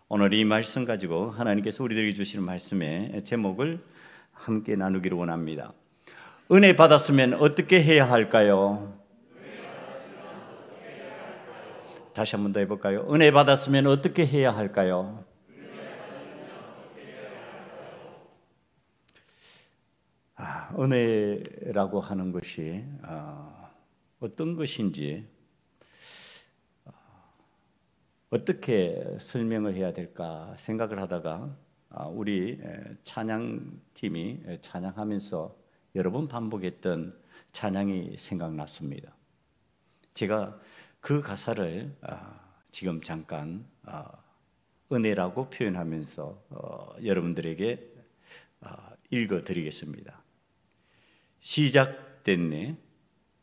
오늘 이 말씀 가지고 하나님께서 우리들에게 주시는 말씀의 제목을 함께 나누기를 원합니다. 은혜 받았으면 어떻게 해야 할까요? 다시 한 번 더 해볼까요? 은혜 받았으면 어떻게 해야 할까요? 은혜라고 하는 것이 어떤 것인지 어떻게 설명을 해야 될까 생각을 하다가 우리 찬양팀이 찬양하면서 여러 번 반복했던 찬양이 생각났습니다. 제가 그 가사를 지금 잠깐 은혜라고 표현하면서 여러분들에게 읽어드리겠습니다. 시작됐네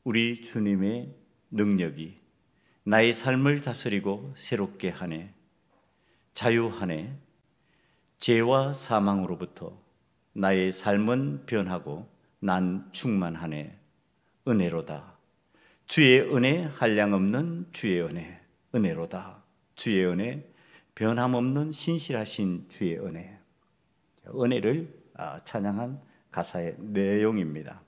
우리 주님의 능력이 나의 삶을 다스리고 새롭게 하네. 자유하네. 죄와 사망으로부터 나의 삶은 변하고 난 충만하네. 은혜로다. 주의 은혜 한량없는 주의 은혜. 은혜로다. 주의 은혜 변함없는 신실하신 주의 은혜. 은혜를 찬양한 가사의 내용입니다.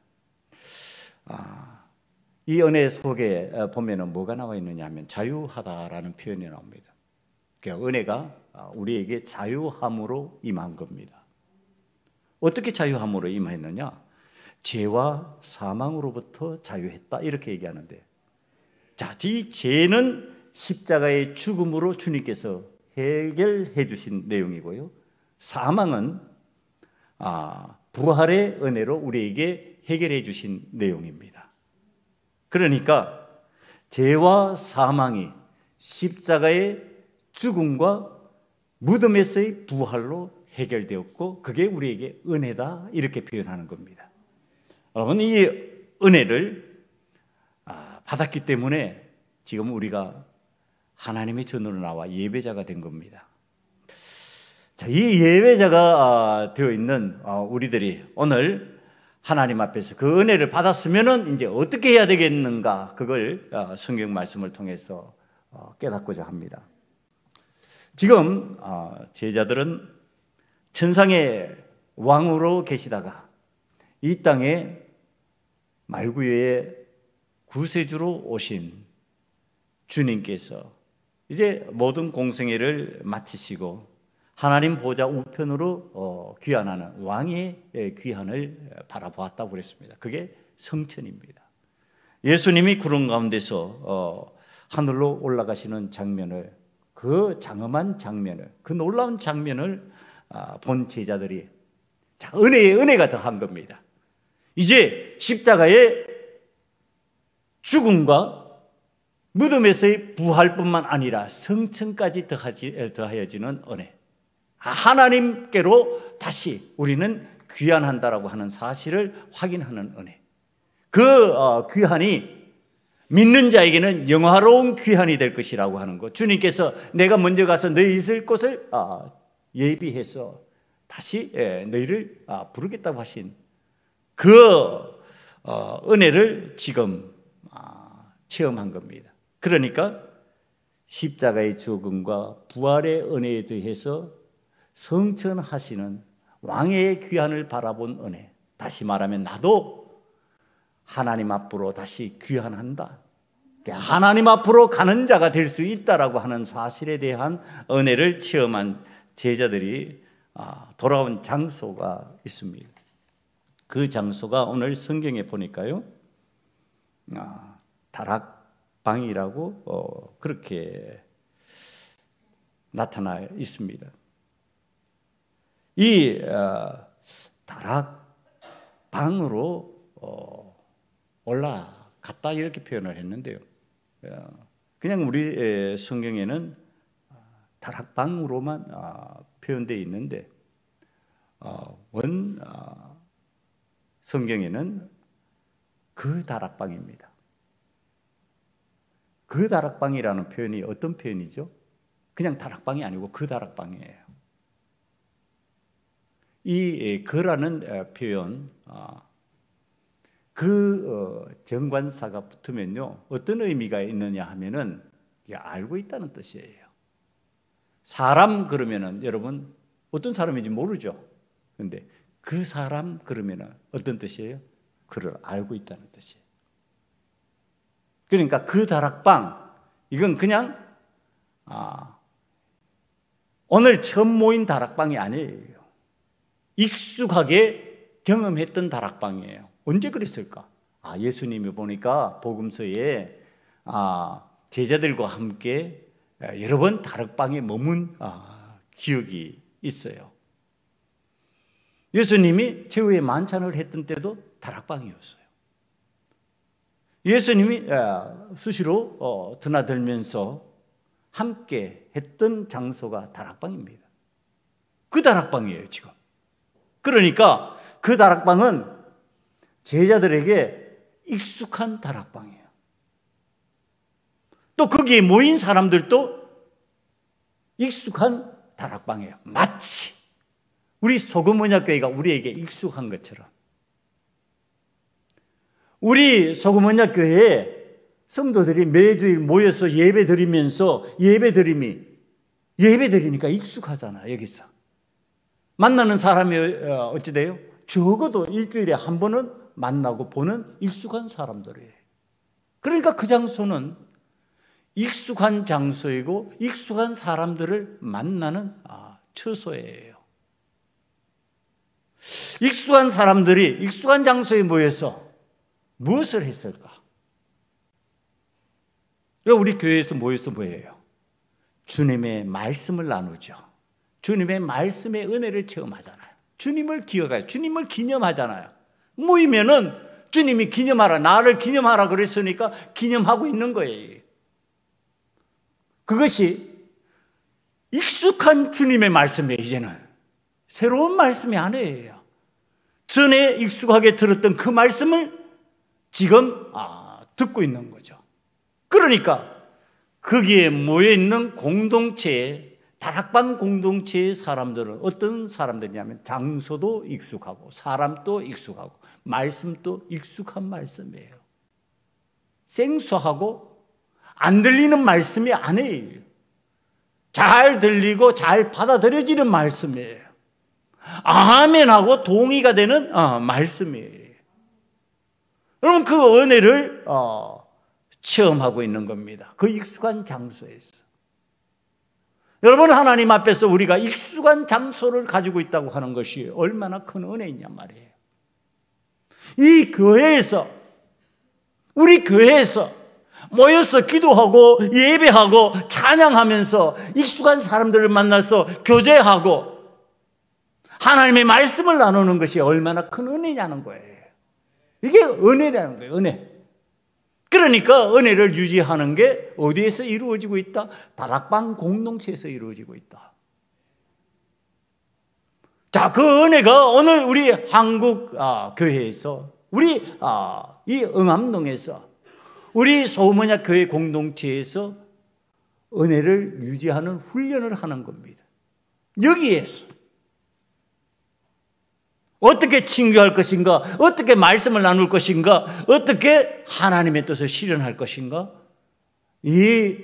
이 은혜 속에 보면은 뭐가 나와 있느냐 하면 자유하다라는 표현이 나옵니다. 그러니까 은혜가 우리에게 자유함으로 임한 겁니다. 어떻게 자유함으로 임했느냐? 죄와 사망으로부터 자유했다 이렇게 얘기하는데, 자, 이 죄는 십자가의 죽음으로 주님께서 해결해 주신 내용이고요. 사망은 부활의 은혜로 우리에게 해결해 주신 내용입니다. 그러니까 죄와 사망이 십자가의 죽음과 무덤에서의 부활로 해결되었고 그게 우리에게 은혜다 이렇게 표현하는 겁니다. 여러분, 이 은혜를 받았기 때문에 지금 우리가 하나님의 전으로 나와 예배자가 된 겁니다. 자, 이 예배자가 되어 있는 우리들이 오늘 하나님 앞에서 그 은혜를 받았으면은 이제 어떻게 해야 되겠는가, 그걸 성경 말씀을 통해서 깨닫고자 합니다. 지금 제자들은 천상의 왕으로 계시다가 이 땅에 말구유의 구세주로 오신 주님께서 이제 모든 공생애를 마치시고 하나님 보좌 우편으로 귀환하는 왕의 귀환을 바라보았다고 그랬습니다. 그게 성천입니다. 예수님이 구름 가운데서 하늘로 올라가시는 장면을, 그 장엄한 장면을, 그 놀라운 장면을 본 제자들이 자, 은혜에 은혜가 더한 겁니다. 이제 십자가의 죽음과 무덤에서의 부활뿐만 아니라 성천까지 더하여지는 은혜, 하나님께로 다시 우리는 귀환한다라고 하는 사실을 확인하는 은혜, 그 귀환이 믿는 자에게는 영화로운 귀환이 될 것이라고 하는 것, 주님께서 내가 먼저 가서 너희 있을 곳을 예비해서 다시 너희를 부르겠다고 하신 그 은혜를 지금 체험한 겁니다. 그러니까 십자가의 죽음과 부활의 은혜에 대해서 성천하시는 왕의 귀환을 바라본 은혜, 다시 말하면 나도 하나님 앞으로 다시 귀환한다, 하나님 앞으로 가는 자가 될 수 있다라고 하는 사실에 대한 은혜를 체험한 제자들이 돌아온 장소가 있습니다. 그 장소가 오늘 성경에 보니까요, 다락방이라고 그렇게 나타나 있습니다. 이 다락방으로 올라갔다 이렇게 표현을 했는데요, 그냥 우리 성경에는 다락방으로만 표현되어 있는데 원 성경에는 그 다락방입니다. 그 다락방이라는 표현이 어떤 표현이죠? 그냥 다락방이 아니고 그 다락방이에요. 이 그라는 표현, 정관사가 붙으면요 어떤 의미가 있느냐 하면은 알고 있다는 뜻이에요. 사람 그러면은 여러분 어떤 사람인지 모르죠. 근데 그 사람 그러면은 어떤 뜻이에요? 그를 알고 있다는 뜻이에요. 그러니까 그 다락방, 이건 그냥 오늘 처음 모인 다락방이 아니에요. 익숙하게 경험했던 다락방이에요. 언제 그랬을까? 예수님이 보니까 복음서에 제자들과 함께 여러 번 다락방에 머문 기억이 있어요. 예수님이 최후의 만찬을 했던 때도 다락방이었어요. 예수님이 수시로 드나들면서 함께 했던 장소가 다락방입니다. 그 다락방이에요, 지금. 그러니까 그 다락방은 제자들에게 익숙한 다락방이에요. 또 거기에 모인 사람들도 익숙한 다락방이에요. 마치 우리 소금언약교회가 우리에게 익숙한 것처럼. 우리 소금언약교회에 성도들이 매주일 모여서 예배드리면서 예배드리니까 익숙하잖아. 여기서 만나는 사람이 어찌 돼요? 적어도 일주일에 한 번은 만나고 보는 익숙한 사람들이에요. 그러니까 그 장소는 익숙한 장소이고 익숙한 사람들을 만나는 처소예요. 익숙한 사람들이 익숙한 장소에 모여서 무엇을 했을까? 우리 교회에서 모여서 뭐예요? 주님의 말씀을 나누죠. 주님의 말씀의 은혜를 체험하잖아요. 주님을 기억해요. 주님을 기념하잖아요. 모이면은 주님이 기념하라, 나를 기념하라 그랬으니까 기념하고 있는 거예요. 그것이 익숙한 주님의 말씀이에요. 이제는 새로운 말씀이 아니에요. 전에 익숙하게 들었던 그 말씀을 지금 듣고 있는 거죠. 그러니까 거기에 모여있는 공동체에, 다락방 공동체의 사람들은 어떤 사람들이냐면 장소도 익숙하고 사람도 익숙하고 말씀도 익숙한 말씀이에요. 생소하고 안 들리는 말씀이 아니에요. 잘 들리고 잘 받아들여지는 말씀이에요. 아멘하고 동의가 되는 말씀이에요. 여러분 그 은혜를 체험하고 있는 겁니다. 그 익숙한 장소에서. 여러분 하나님 앞에서 우리가 익숙한 장소를 가지고 있다고 하는 것이 얼마나 큰 은혜이냐 말이에요. 이 교회에서, 우리 교회에서 모여서 기도하고 예배하고 찬양하면서 익숙한 사람들을 만나서 교제하고 하나님의 말씀을 나누는 것이 얼마나 큰 은혜냐는 거예요. 이게 은혜라는 거예요. 은혜. 그러니까 은혜를 유지하는 게 어디에서 이루어지고 있다? 다락방 공동체에서 이루어지고 있다. 자, 그 은혜가 오늘 우리 한국 교회에서, 우리 이 응암동에서, 우리 소문야 교회 공동체에서 은혜를 유지하는 훈련을 하는 겁니다. 여기에서 어떻게 친교할 것인가, 어떻게 말씀을 나눌 것인가, 어떻게 하나님의 뜻을 실현할 것인가, 이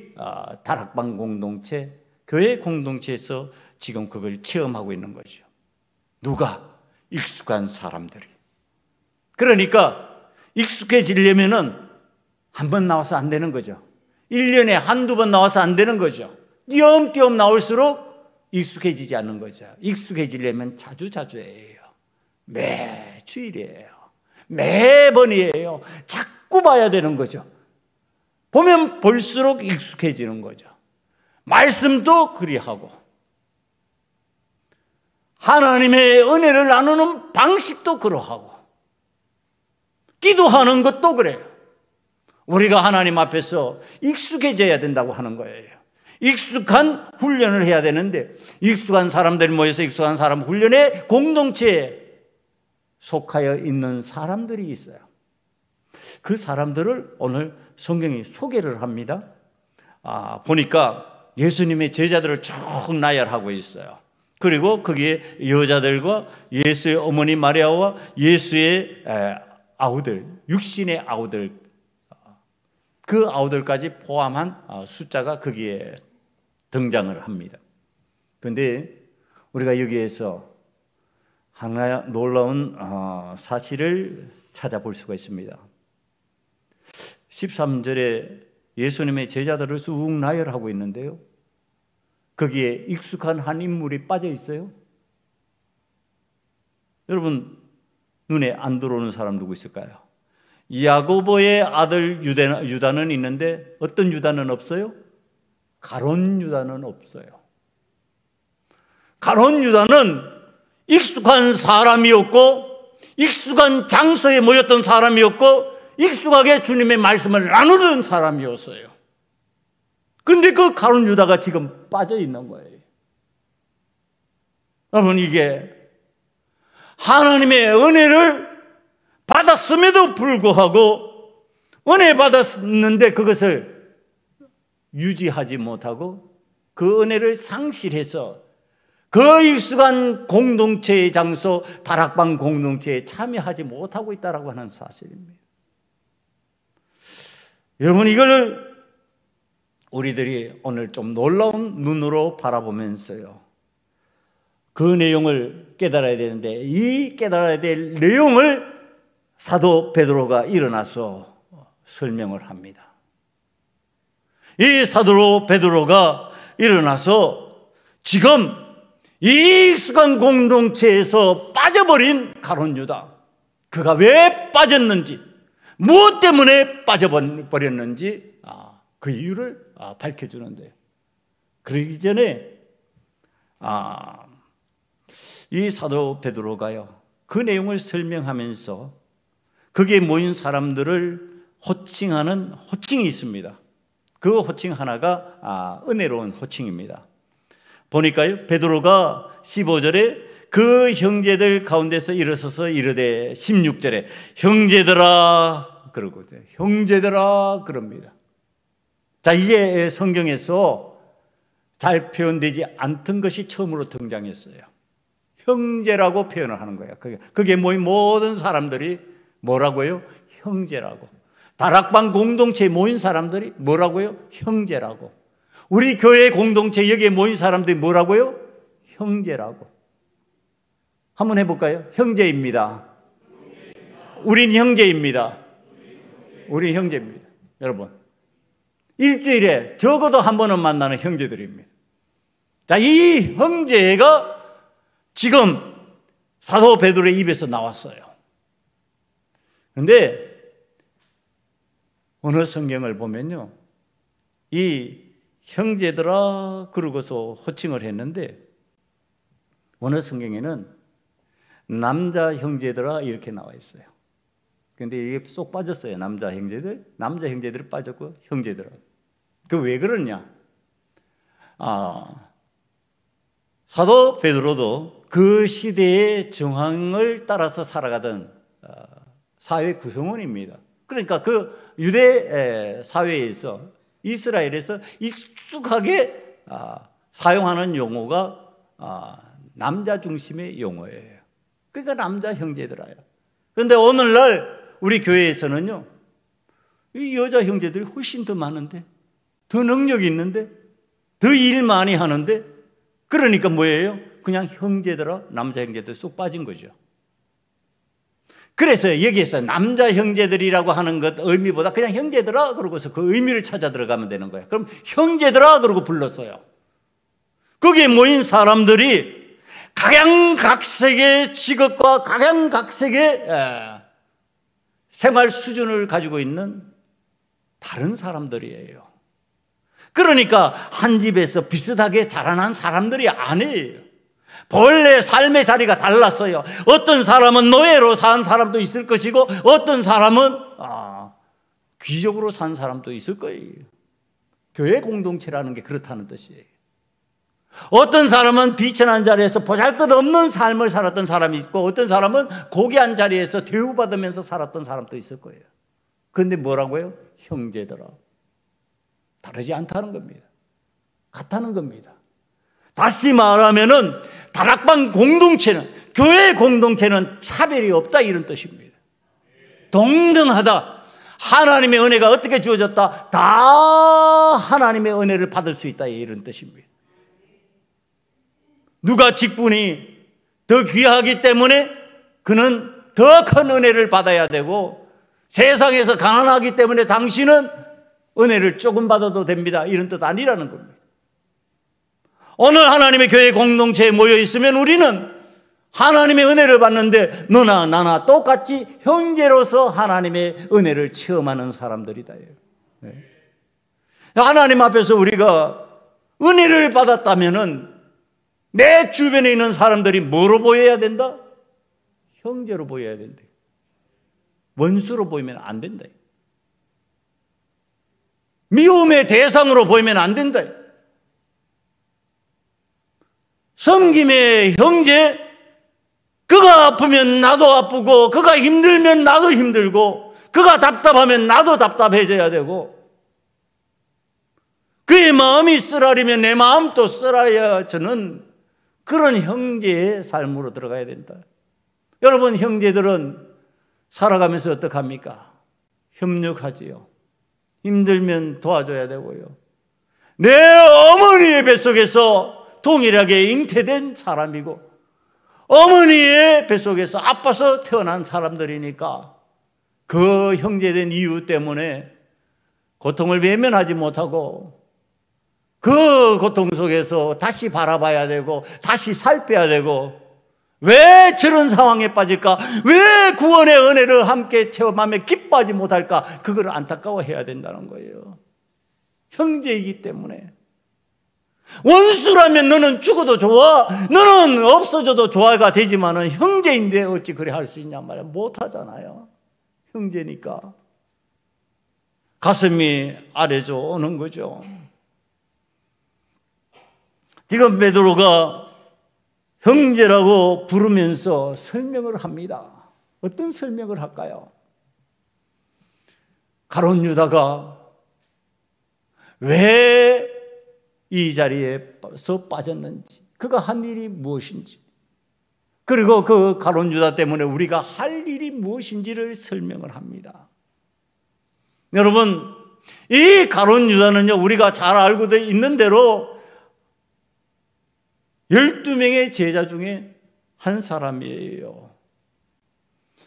다락방 공동체, 교회 공동체에서 지금 그걸 체험하고 있는 거죠. 누가? 익숙한 사람들이. 그러니까 익숙해지려면은 한 번 나와서 안 되는 거죠. 1년에 한두 번 나와서 안 되는 거죠. 띄엄띄엄 나올수록 익숙해지지 않는 거죠. 익숙해지려면 자주자주예요. 매주일이에요. 매번이에요. 자꾸 봐야 되는 거죠. 보면 볼수록 익숙해지는 거죠. 말씀도 그리하고 하나님의 은혜를 나누는 방식도 그러하고 기도하는 것도 그래요. 우리가 하나님 앞에서 익숙해져야 된다고 하는 거예요. 익숙한 훈련을 해야 되는데 익숙한 사람들이 모여서 익숙한 사람 훈련에 공동체에 속하여 있는 사람들이 있어요. 그 사람들을 오늘 성경이 소개를 합니다. 보니까 예수님의 제자들을 쭉 나열하고 있어요. 그리고 거기에 여자들과 예수의 어머니 마리아와 예수의 아우들, 육신의 아우들, 그 아우들까지 포함한 숫자가 거기에 등장을 합니다. 그런데 우리가 여기에서 하나 놀라운 사실을 찾아볼 수가 있습니다. 13절에 예수님의 제자들을 쑥 나열하고 있는데요, 거기에 익숙한 한 인물이 빠져 있어요. 여러분 눈에 안 들어오는 사람 누구 있을까요? 야고보의 아들 유다는 있는데 어떤 유다는 없어요? 가룟 유다는 없어요. 가룟 유다는 익숙한 사람이었고 익숙한 장소에 모였던 사람이었고 익숙하게 주님의 말씀을 나누는 사람이었어요. 그런데 그 가룟 유다가 지금 빠져 있는 거예요. 여러분, 이게 하나님의 은혜를 받았음에도 불구하고 은혜 받았는데 그것을 유지하지 못하고 그 은혜를 상실해서 그 익숙한 공동체의 장소, 다락방 공동체에 참여하지 못하고 있다고 하는 사실입니다. 여러분, 이걸 우리들이 오늘 좀 놀라운 눈으로 바라보면서요, 그 내용을 깨달아야 되는데, 이 깨달아야 될 내용을 사도 베드로가 일어나서 설명을 합니다. 이 사도 베드로가 일어나서 지금 이 익숙한 공동체에서 빠져버린 가룟 유다, 그가 왜 빠졌는지, 무엇 때문에 빠져버렸는지 그 이유를 밝혀주는데요. 그러기 전에 이 사도 베드로가요, 그 내용을 설명하면서 거기에 모인 사람들을 호칭하는 호칭이 있습니다. 그 호칭 하나가 은혜로운 호칭입니다. 보니까요, 베드로가 15절에 그 형제들 가운데서 일어서서 이르되, 16절에 형제들아 그러고, 형제들아 그럽니다. 자, 이제 성경에서 잘 표현되지 않던 것이 처음으로 등장했어요. 형제라고 표현을 하는 거예요. 그게 모인 모든 사람들이 뭐라고요? 형제라고. 다락방 공동체에 모인 사람들이 뭐라고요? 형제라고. 우리 교회 공동체 여기에 모인 사람들이 뭐라고요? 형제라고. 한번 해볼까요? 형제입니다. 우린 형제입니다. 우리 형제입니다. 여러분, 일주일에 적어도 한 번은 만나는 형제들입니다. 자, 이 형제가 지금 사도 베드로의 입에서 나왔어요. 그런데 어느 성경을 보면요, 이 형제들아 그러고서 호칭을 했는데 어느 성경에는 남자 형제들아 이렇게 나와 있어요. 근데 이게 쏙 빠졌어요. 남자 형제들이 빠졌고 형제들아. 그 왜 그러냐? 사도 베드로도 그 시대의 정황을 따라서 살아가던 사회 구성원입니다. 그러니까 그 유대 사회에서, 이스라엘에서 익숙하게 사용하는 용어가 남자 중심의 용어예요. 그러니까 남자 형제들아요. 그런데 오늘날 우리 교회에서는요, 이 여자 형제들이 훨씬 더 많은데, 더 능력이 있는데, 더 일 많이 하는데, 그러니까 뭐예요? 그냥 형제들아, 남자 형제들 쏙 빠진 거죠. 그래서 여기에서 남자 형제들이라고 하는 것 의미보다 그냥 형제들아 그러고서 그 의미를 찾아 들어가면 되는 거예요. 그럼 형제들아 그러고 불렀어요. 거기에 모인 사람들이 각양각색의 직업과 각양각색의 생활 수준을 가지고 있는 다른 사람들이에요. 그러니까 한 집에서 비슷하게 자라난 사람들이 아니에요. 본래 삶의 자리가 달랐어요. 어떤 사람은 노예로 산 사람도 있을 것이고 어떤 사람은 귀족으로 산 사람도 있을 거예요. 교회 공동체라는 게 그렇다는 뜻이에요. 어떤 사람은 비천한 자리에서 보잘것없는 삶을 살았던 사람이 있고 어떤 사람은 고귀한 자리에서 대우받으면서 살았던 사람도 있을 거예요. 그런데 뭐라고요? 형제들아. 다르지 않다는 겁니다. 같다는 겁니다. 다시 말하면은 다락방 공동체는, 교회 공동체는 차별이 없다 이런 뜻입니다. 동등하다. 하나님의 은혜가 어떻게 주어졌다? 다 하나님의 은혜를 받을 수 있다 이런 뜻입니다. 누가 직분이 더 귀하기 때문에 그는 더 큰 은혜를 받아야 되고, 세상에서 가난하기 때문에 당신은 은혜를 조금 받아도 됩니다, 이런 뜻 아니라는 겁니다. 오늘 하나님의 교회 공동체에 모여 있으면 우리는 하나님의 은혜를 받는데 너나 나나 똑같이 형제로서 하나님의 은혜를 체험하는 사람들이다. 네. 하나님 앞에서 우리가 은혜를 받았다면은 내 주변에 있는 사람들이 뭐로 보여야 된다? 형제로 보여야 된다. 원수로 보이면 안 된다. 미움의 대상으로 보이면 안 된다. 섬김의 형제, 그가 아프면 나도 아프고, 그가 힘들면 나도 힘들고, 그가 답답하면 나도 답답해져야 되고, 그의 마음이 쓰라리면 내 마음도 쓰라야 저는 그런 형제의 삶으로 들어가야 된다. 여러분, 형제들은 살아가면서 어떡합니까? 협력하지요. 힘들면 도와줘야 되고요. 내 어머니의 뱃속에서 동일하게 잉태된 사람이고, 어머니의 뱃속에서 아파서 태어난 사람들이니까 그 형제된 이유 때문에 고통을 외면하지 못하고 그 고통 속에서 다시 바라봐야 되고 다시 살펴야 되고, 왜 저런 상황에 빠질까? 왜 구원의 은혜를 함께 체험하며 기뻐하지 못할까? 그걸 안타까워해야 된다는 거예요. 형제이기 때문에. 원수라면 너는 죽어도 좋아, 너는 없어져도 좋아가 되지만은 형제인데 어찌 그래 할 수 있냐 말이야. 못하잖아요. 형제니까. 가슴이 아래져 오는 거죠. 지금 베드로가 형제라고 부르면서 설명을 합니다. 어떤 설명을 할까요? 가룟 유다가 왜 이 자리에서 빠졌는지, 그가 한 일이 무엇인지, 그리고 그 가룟 유다 때문에 우리가 할 일이 무엇인지를 설명을 합니다. 여러분, 이 가룟 유다는요, 우리가 잘 알고 있는 대로 12명의 제자 중에 한 사람이에요.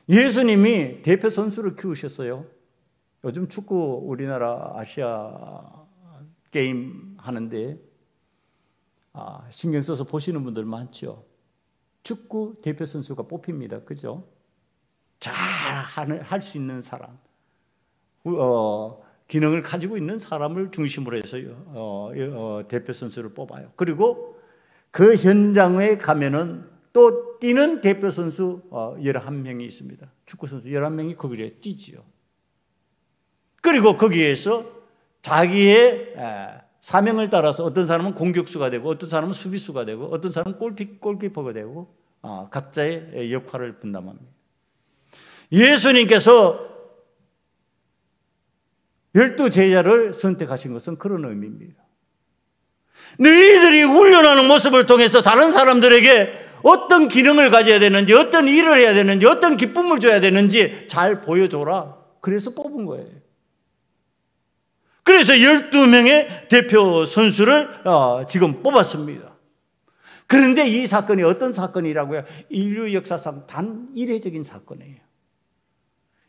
예수님이 대표 선수를 키우셨어요. 요즘 축구 우리나라 아시아 게임 하는데 신경 써서 보시는 분들 많죠. 축구 대표 선수가 뽑힙니다. 그죠? 잘 할 수 있는 사람, 기능을 가지고 있는 사람을 중심으로 해서 대표 선수를 뽑아요. 그리고 그 현장에 가면은 또 뛰는 대표 선수 11명이 있습니다. 축구 선수 11명이 거기에 뛰지요. 그리고 거기에서 자기의 사명을 따라서 어떤 사람은 공격수가 되고, 어떤 사람은 수비수가 되고, 어떤 사람은 골키퍼가 되고, 각자의 역할을 분담합니다. 예수님께서 12제자를 선택하신 것은 그런 의미입니다. 너희들이 훈련하는 모습을 통해서 다른 사람들에게 어떤 기능을 가져야 되는지, 어떤 일을 해야 되는지, 어떤 기쁨을 줘야 되는지 잘 보여줘라. 그래서 뽑은 거예요. 그래서 12명의 대표 선수를 지금 뽑았습니다. 그런데 이 사건이 어떤 사건이라고요? 인류 역사상 단 이례적인 사건이에요.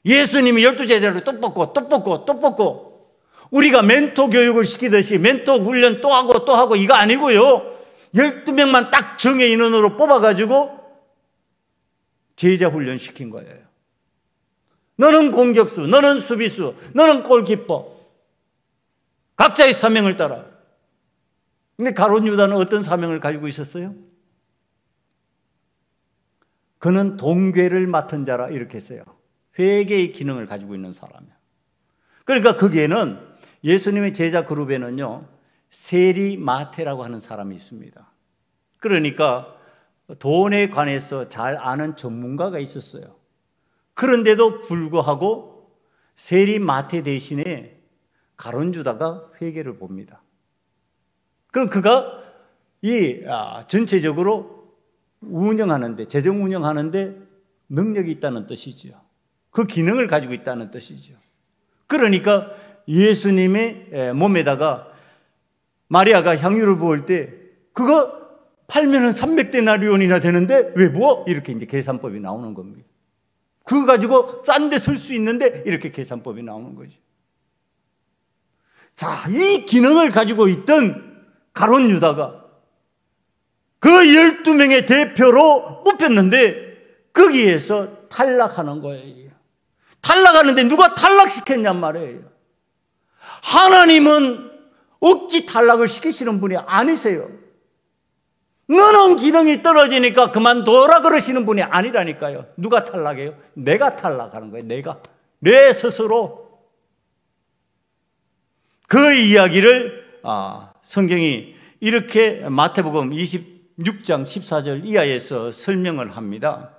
예수님이 12제자를 또 뽑고 또 뽑고 또 뽑고, 우리가 멘토 교육을 시키듯이 멘토 훈련 또 하고 이거 아니고요. 12명만 딱 정예 인원으로 뽑아가지고 제자 훈련 시킨 거예요. 너는 공격수, 너는 수비수, 너는 골키퍼. 각자의 사명을 따라. 근데 가룟 유다는 어떤 사명을 가지고 있었어요? 그는 동괴를 맡은 자라 이렇게 했어요. 회개의 기능을 가지고 있는 사람이야. 그러니까 거기에는 예수님의 제자 그룹에는요, 세리마테라고 하는 사람이 있습니다. 그러니까 돈에 관해서 잘 아는 전문가가 있었어요. 그런데도 불구하고 세리마테 대신에 가룟 유다가 회개를 봅니다. 그럼 그가 이 전체적으로 운영하는데, 재정 운영하는데 능력이 있다는 뜻이죠. 그 기능을 가지고 있다는 뜻이죠. 그러니까 예수님의 몸에다가 마리아가 향유를 부을 때 그거 팔면은 300데나리온이나 되는데 왜 뭐? 이렇게 이제 계산법이 나오는 겁니다. 그거 가지고 싼 데 쓸 수 있는데 이렇게 계산법이 나오는 거죠. 자, 이 기능을 가지고 있던 가룟 유다가 그 12명의 대표로 뽑혔는데 거기에서 탈락하는 거예요. 탈락하는데 누가 탈락시켰냔 말이에요. 하나님은 억지 탈락을 시키시는 분이 아니세요. 너는 기능이 떨어지니까 그만둬라 그러시는 분이 아니라니까요. 누가 탈락해요? 내가 탈락하는 거예요. 내가. 내 스스로. 그 이야기를 성경이 이렇게 마태복음 26장 14절 이하에서 설명을 합니다.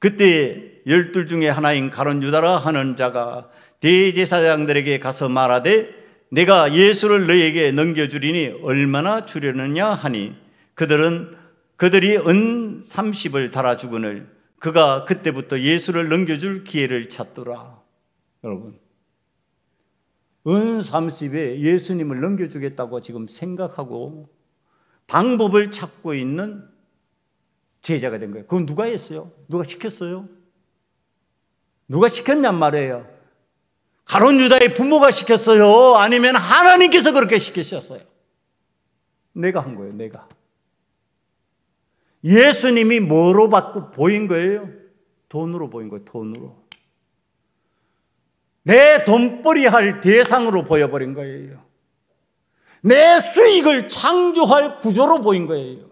그때 12 중에 하나인 가룟 유다라 하는 자가 대제사장들에게 가서 말하되 내가 예수를 너에게 넘겨주리니 얼마나 주려느냐 하니 그들이 은 30을 달아주거늘 그가 그때부터 예수를 넘겨줄 기회를 찾더라. 여러분, 은 30에 예수님을 넘겨주겠다고 지금 생각하고 방법을 찾고 있는 제자가 된 거예요. 그건 누가 했어요? 누가 시켰어요? 누가 시켰냔 말이에요. 가룟 유다의 부모가 시켰어요? 아니면 하나님께서 그렇게 시키셨어요? 내가 한 거예요. 내가. 예수님이 뭐로 받고 보인 거예요? 돈으로 보인 거예요. 돈으로. 내 돈벌이 할 대상으로 보여버린 거예요. 내 수익을 창조할 구조로 보인 거예요.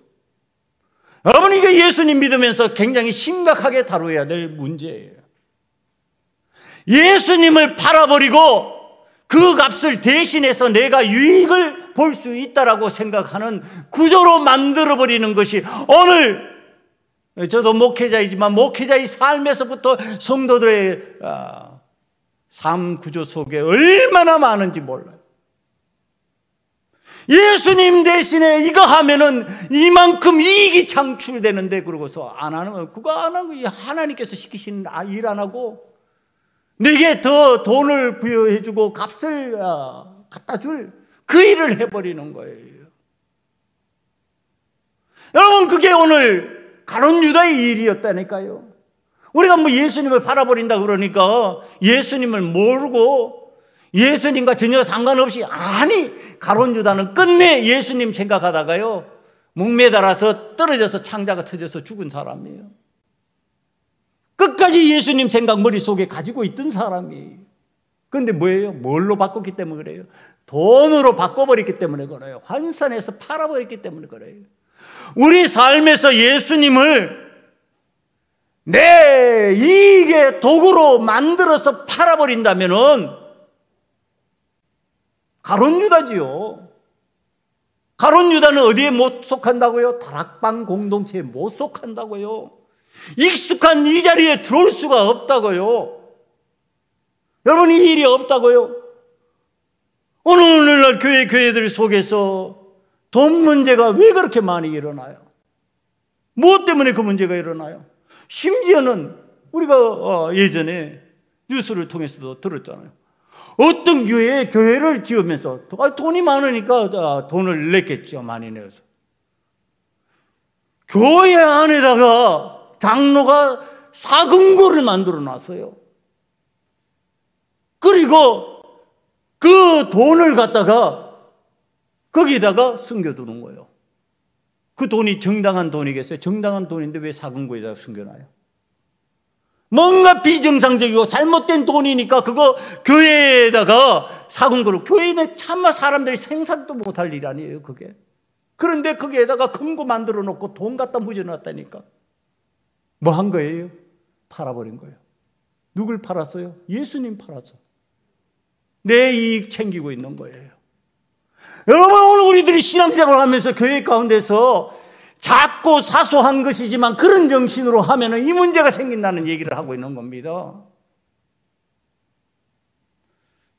여러분, 이게 예수님 믿으면서 굉장히 심각하게 다루어야 될 문제예요. 예수님을 팔아버리고 그 값을 대신해서 내가 유익을 볼 수 있다라고 생각하는 구조로 만들어버리는 것이 오늘 저도 목회자이지만 목회자의 삶에서부터 성도들의 삶 구조 속에 얼마나 많은지 몰라요. 예수님 대신에 이거 하면은 이만큼 이익이 창출되는데 그러고서 안 하는, 그거 안 하고 하나님께서 시키신 일 안 하고 내게 더 돈을 부여해주고 값을 갖다 줄 그 일을 해버리는 거예요. 여러분, 그게 오늘 가룟 유다의 일이었다니까요. 우리가 뭐 예수님을 팔아버린다 그러니까 예수님을 모르고 예수님과 전혀 상관없이, 아니, 가룟 유다는 끝내 예수님 생각하다가요 목매달아서 떨어져서 창자가 터져서 죽은 사람이에요. 끝까지 예수님 생각 머릿속에 가지고 있던 사람이에요. 그런데 뭐예요? 뭘로 바꿨기 때문에 그래요? 돈으로 바꿔버렸기 때문에 그래요. 환산해서 팔아버렸기 때문에 그래요. 우리 삶에서 예수님을 내 이익의 도구로 만들어서 팔아버린다면은 가룟 유다지요. 가룟 유다는 어디에 못 속한다고요? 다락방 공동체에 못 속한다고요. 익숙한 이 자리에 들어올 수가 없다고요. 여러분, 이 일이 없다고요. 오늘날 교회들 속에서 돈 문제가 왜 그렇게 많이 일어나요? 무엇 때문에 그 문제가 일어나요? 심지어는 우리가 예전에 뉴스를 통해서도 들었잖아요. 어떤 교회를 지으면서 돈이 많으니까 돈을 냈겠죠. 많이 내서. 교회 안에다가 장로가 사금고를 만들어 놨어요. 그리고 그 돈을 갖다가 거기다가 숨겨두는 거예요. 그 돈이 정당한 돈이겠어요? 정당한 돈인데 왜 사금고에다가 숨겨놔요? 뭔가 비정상적이고 잘못된 돈이니까 그거 교회에다가 사금고를, 교회에 참마 사람들이 생각도 못할 일 아니에요, 그게. 그런데 거기에다가 금고 만들어 놓고 돈 갖다 묻어놨다니까. 뭐 한 거예요? 팔아버린 거예요. 누굴 팔았어요? 예수님 팔았어. 내 이익 챙기고 있는 거예요. 여러분, 오늘 우리들이 신앙생활을 하면서 교회 가운데서 작고 사소한 것이지만 그런 정신으로 하면 이 문제가 생긴다는 얘기를 하고 있는 겁니다.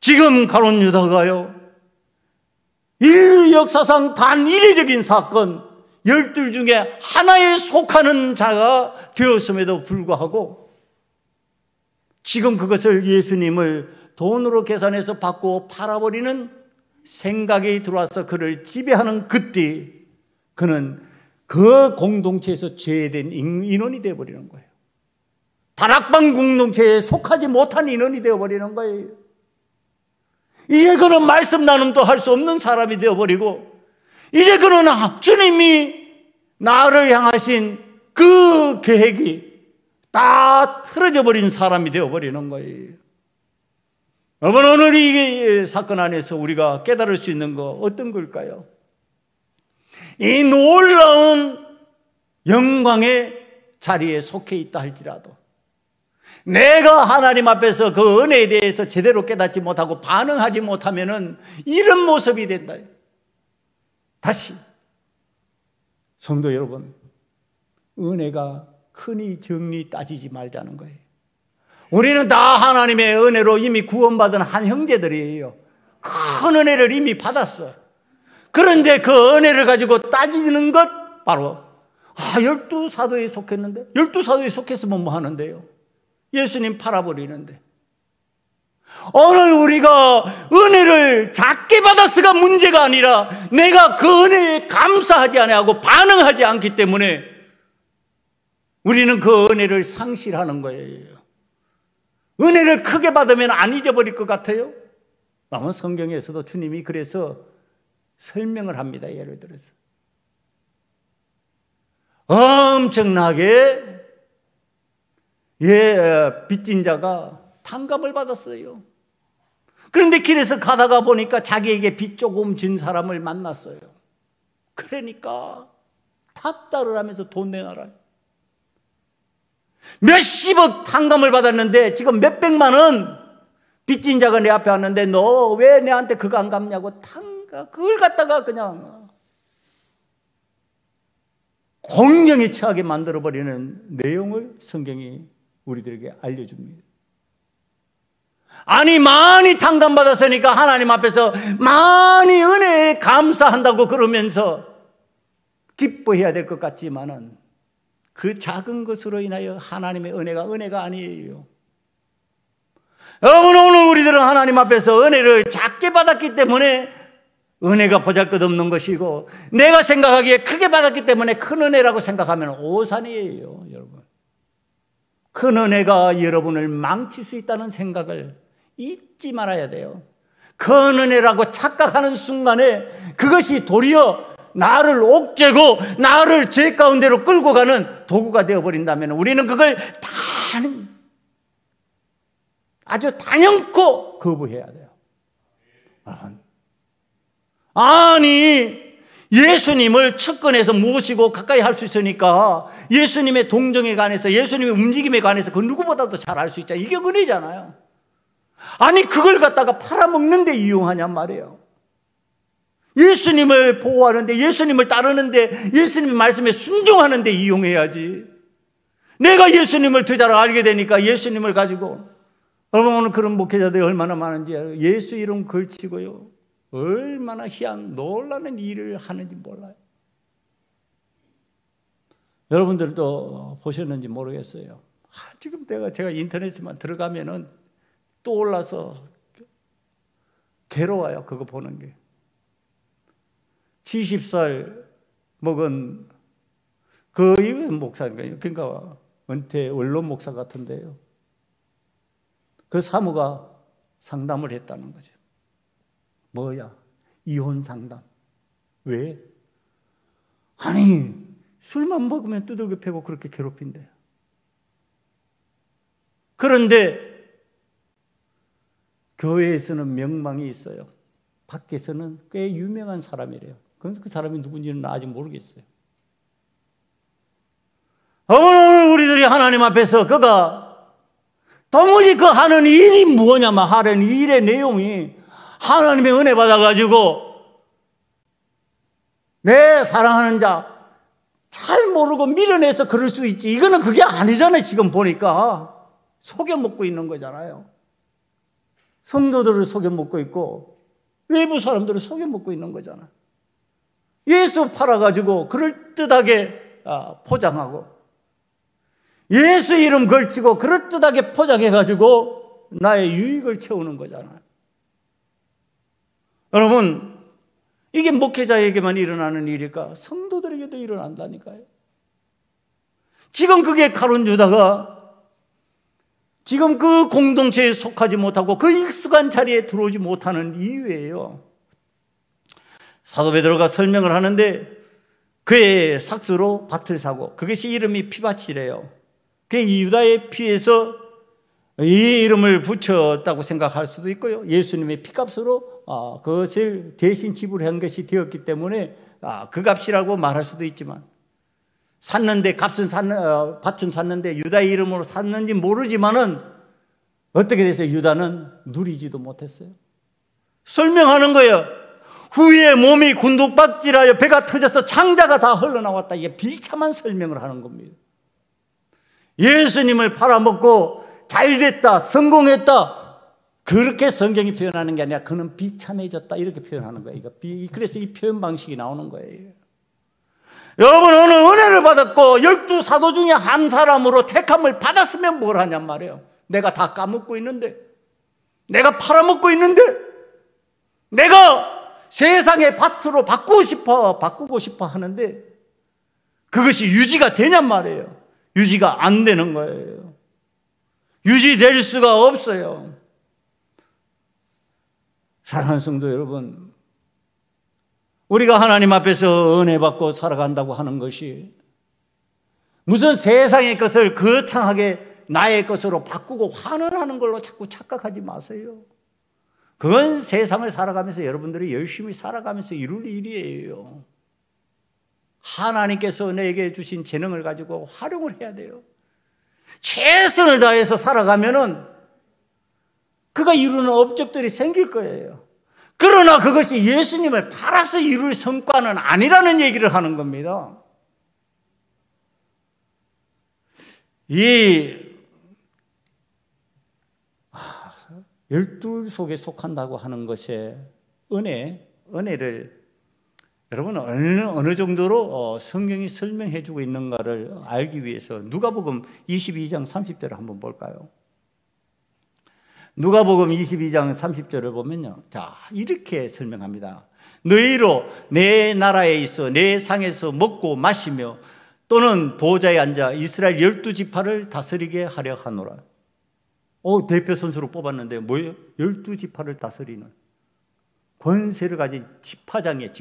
지금 가룟 유다가요, 인류 역사상 단 이례적인 사건, 12 중에 하나에 속하는 자가 되었음에도 불구하고 지금 그것을 예수님을 돈으로 계산해서 받고 팔아버리는 생각이 들어와서 그를 지배하는 그때 그는 그 공동체에서 제외된 인원이 되어버리는 거예요. 다락방 공동체에 속하지 못한 인원이 되어버리는 거예요. 이제 그는 말씀 나눔도 할 수 없는 사람이 되어버리고, 이제 그는 주님이 나를 향하신 그 계획이 다 틀어져 버린 사람이 되어버리는 거예요. 여러분, 오늘 이 사건 안에서 우리가 깨달을 수 있는 거 어떤 걸까요? 이 놀라운 영광의 자리에 속해 있다 할지라도 내가 하나님 앞에서 그 은혜에 대해서 제대로 깨닫지 못하고 반응하지 못하면은 이런 모습이 된다. 다시 성도 여러분, 은혜가 크니 적니 따지지 말자는 거예요. 우리는 다 하나님의 은혜로 이미 구원받은 한 형제들이에요. 큰 은혜를 이미 받았어요. 그런데 그 은혜를 가지고 따지는 것, 바로 12사도에 속했는데, 12사도에 속했으면 뭐 하는데요? 예수님 팔아버리는데. 오늘 우리가 은혜를 작게 받았으가 문제가 아니라 내가 그 은혜에 감사하지 아니하고 반응하지 않기 때문에 우리는 그 은혜를 상실하는 거예요. 은혜를 크게 받으면 안 잊어버릴 것 같아요? 아마 성경에서도 주님이 그래서 설명을 합니다. 예를 들어서 엄청나게 빚진 자가 탕감을 받았어요. 그런데 길에서 가다가 보니까 자기에게 빚 조금 진 사람을 만났어요. 그러니까 탁달을 하면서 돈 내놔라. 몇십억 탕감을 받았는데 지금 몇백만 원 빚진 자가 내 앞에 왔는데 너 왜 내한테 그거 안 갚냐고 그걸 갖다가 그냥 공경에 처하게 만들어버리는 내용을 성경이 우리들에게 알려줍니다. 아니, 많이 탕감받았으니까 하나님 앞에서 많이 은혜에 감사한다고 그러면서 기뻐해야 될 것 같지만은 그 작은 것으로 인하여 하나님의 은혜가 아니에요. 여러분, 오늘 우리들은 하나님 앞에서 은혜를 작게 받았기 때문에 은혜가 보잘것없는 것이고, 내가 생각하기에 크게 받았기 때문에 큰 은혜라고 생각하면 오산이에요. 여러분, 큰 은혜가 여러분을 망칠 수 있다는 생각을 잊지 말아야 돼요. 큰 은혜라고 착각하는 순간에 그것이 도리어 나를 옥죄고 나를 죄 가운데로 끌고 가는 도구가 되어버린다면 우리는 그걸 아주 단연코 거부해야 돼요. 아니, 예수님을 측근에서 모시고 가까이 할 수 있으니까 예수님의 동정에 관해서, 예수님의 움직임에 관해서 그 누구보다도 잘 알 수 있잖아요. 이게 은혜잖아요. 아니, 그걸 갖다가 팔아먹는 데 이용하냔 말이에요. 예수님을 보호하는데, 예수님을 따르는데, 예수님의 말씀에 순종하는 데 이용해야지. 내가 예수님을 더 잘 알게 되니까 예수님을 가지고, 여러분, 오늘 그런 목회자들이 얼마나 많은지 알아요. 예수 이름 걸치고요, 얼마나 희한 놀라는 일을 하는지 몰라요. 여러분들도 보셨는지 모르겠어요. 지금 제가 인터넷에만 들어가면은 떠올라서 괴로워요. 그거 보는 게. 70살 먹은 그 목사인가요? 그러니까 은퇴 원로 목사 같은데요. 그 사모가 상담을 했다는 거죠. 뭐야? 이혼 상담. 왜? 아니, 술만 먹으면 두들겨 패고 그렇게 괴롭힌대요. 그런데 교회에서는 명망이 있어요. 밖에서는 꽤 유명한 사람이래요. 그런데 그 사람이 누군지는 아직 모르겠어요. 오늘 우리들이 하나님 앞에서 그가 도무지 그 하는 일이 뭐냐면, 하는 일의 내용이 하나님의 은혜 받아가지고 내 사랑하는 자 잘 모르고 밀어내서 그럴 수 있지. 이거는 그게 아니잖아요. 지금 보니까 속여먹고 있는 거잖아요. 성도들을 속여먹고 있고 외부 사람들을 속여먹고 있는 거잖아. 예수 팔아가지고 그럴듯하게 포장하고, 예수 이름 걸치고 그럴듯하게 포장해가지고 나의 유익을 채우는 거잖아요. 여러분, 이게 목회자에게만 일어나는 일일까? 성도들에게도 일어난다니까요. 지금 그게 가룟 유다가 지금 그 공동체에 속하지 못하고 그 익숙한 자리에 들어오지 못하는 이유예요. 사도 베드로가 설명을 하는데 그의 삭수로 밭을 사고, 그것이 이름이 피밭이래요. 그 유다의 피에서 이 이름을 붙였다고 생각할 수도 있고요. 예수님의 피값으로 그것을 대신 지불한 것이 되었기 때문에 그 값이라고 말할 수도 있지만, 샀는데 밭은 샀는데 유다의 이름으로 샀는지 모르지만은 어떻게 돼서 유다는 누리지도 못했어요. 설명하는 거예요. 후에 몸이 곤독박질하여 배가 터져서 창자가 다 흘러나왔다. 이게 비참한 설명을 하는 겁니다. 예수님을 팔아먹고 잘됐다, 성공했다, 그렇게 성경이 표현하는 게 아니라 그는 비참해졌다, 이렇게 표현하는 거예요. 그래서 이 표현 방식이 나오는 거예요. 여러분, 오늘 은혜를 받았고 12사도 중에 한 사람으로 택함을 받았으면 뭘 하냔 말이에요. 내가 다 까먹고 있는데, 내가 팔아먹고 있는데, 내가 세상의 밭으로 바꾸고 싶어 하는데 그것이 유지가 되냔 말이에요. 유지가 안 되는 거예요. 유지될 수가 없어요. 사랑하는 성도 여러분, 우리가 하나님 앞에서 은혜 받고 살아간다고 하는 것이 무슨 세상의 것을 거창하게 나의 것으로 바꾸고 환원하는 걸로 자꾸 착각하지 마세요. 그건 세상을 살아가면서 여러분들이 열심히 살아가면서 이룰 일이에요. 하나님께서 내게 주신 재능을 가지고 활용을 해야 돼요. 최선을 다해서 살아가면은 그가 이루는 업적들이 생길 거예요. 그러나 그것이 예수님을 팔아서 이룰 성과는 아니라는 얘기를 하는 겁니다. 이 12 속에 속한다고 하는 것의 은혜를 여러분 어느 정도로 성경이 설명해 주고 있는가를 알기 위해서 누가복음 22장 30절을 한번 볼까요? 누가복음 22장 30절을 보면요, 자, 이렇게 설명합니다. 너희로 내 나라에 있어 내 상에서 먹고 마시며 또는 보좌에 앉아 이스라엘 12지파를 다스리게 하려 하노라. 대표 선수로 뽑았는데 뭐예요? 12지파를 다스리는 권세를 가진 지파장이에요.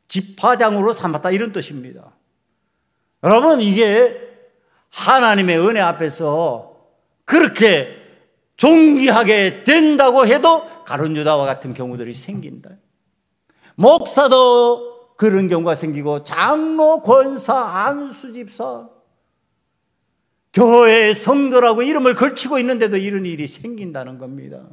지파장으로 삼았다, 이런 뜻입니다. 여러분, 이게 하나님의 은혜 앞에서 그렇게 존귀하게 된다고 해도 가룟 유다와 같은 경우들이 생긴다. 목사도 그런 경우가 생기고, 장로, 권사, 안수집사, 교회 성도라고 이름을 걸치고 있는데도 이런 일이 생긴다는 겁니다.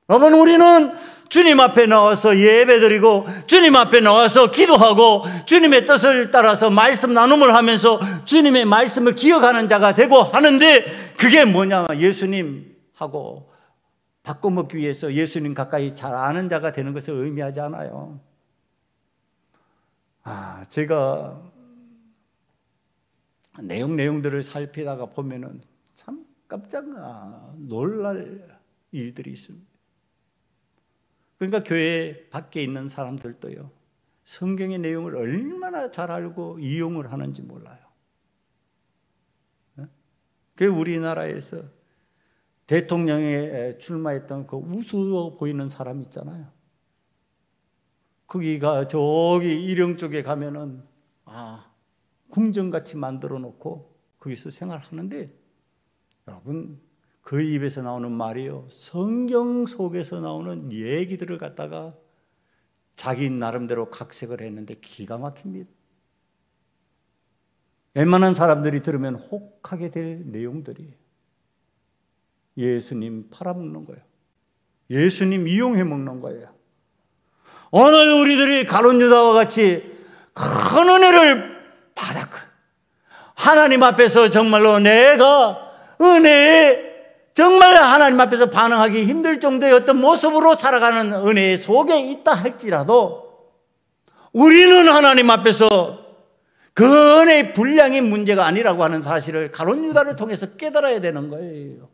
여러분, 우리는 주님 앞에 나와서 예배드리고 주님 앞에 나와서 기도하고 주님의 뜻을 따라서 말씀 나눔을 하면서 주님의 말씀을 기억하는 자가 되고 하는데, 그게 뭐냐, 예수님하고 바꿔먹기 위해서 예수님 가까이 잘 아는 자가 되는 것을 의미하지 않아요. 제가 내용들을 살피다가 보면은 참 깜짝 놀랄 일들이 있습니다. 그러니까 교회 밖에 있는 사람들도요, 성경의 내용을 얼마나 잘 알고 이용을 하는지 몰라요. 그 우리나라에서 대통령에 출마했던 그 우스워 보이는 사람 있잖아요. 거기가 저기 일영 쪽에 가면은 궁전같이 만들어 놓고 거기서 생활하는데, 여러분, 그 입에서 나오는 말이요, 성경 속에서 나오는 얘기들을 갖다가 자기 나름대로 각색을 했는데 기가 막힙니다. 웬만한 사람들이 들으면 혹하게 될 내용들이에요. 예수님 팔아먹는 거예요. 예수님 이용해 먹는 거예요. 오늘 우리들이 가룟 유다와 같이 큰 은혜를 받았고, 하나님 앞에서 정말로 내가 은혜에 정말 하나님 앞에서 반응하기 힘들 정도의 어떤 모습으로 살아가는 은혜 속에 있다 할지라도, 우리는 하나님 앞에서 그 은혜의 분량이 문제가 아니라고 하는 사실을 가룟 유다를 통해서 깨달아야 되는 거예요.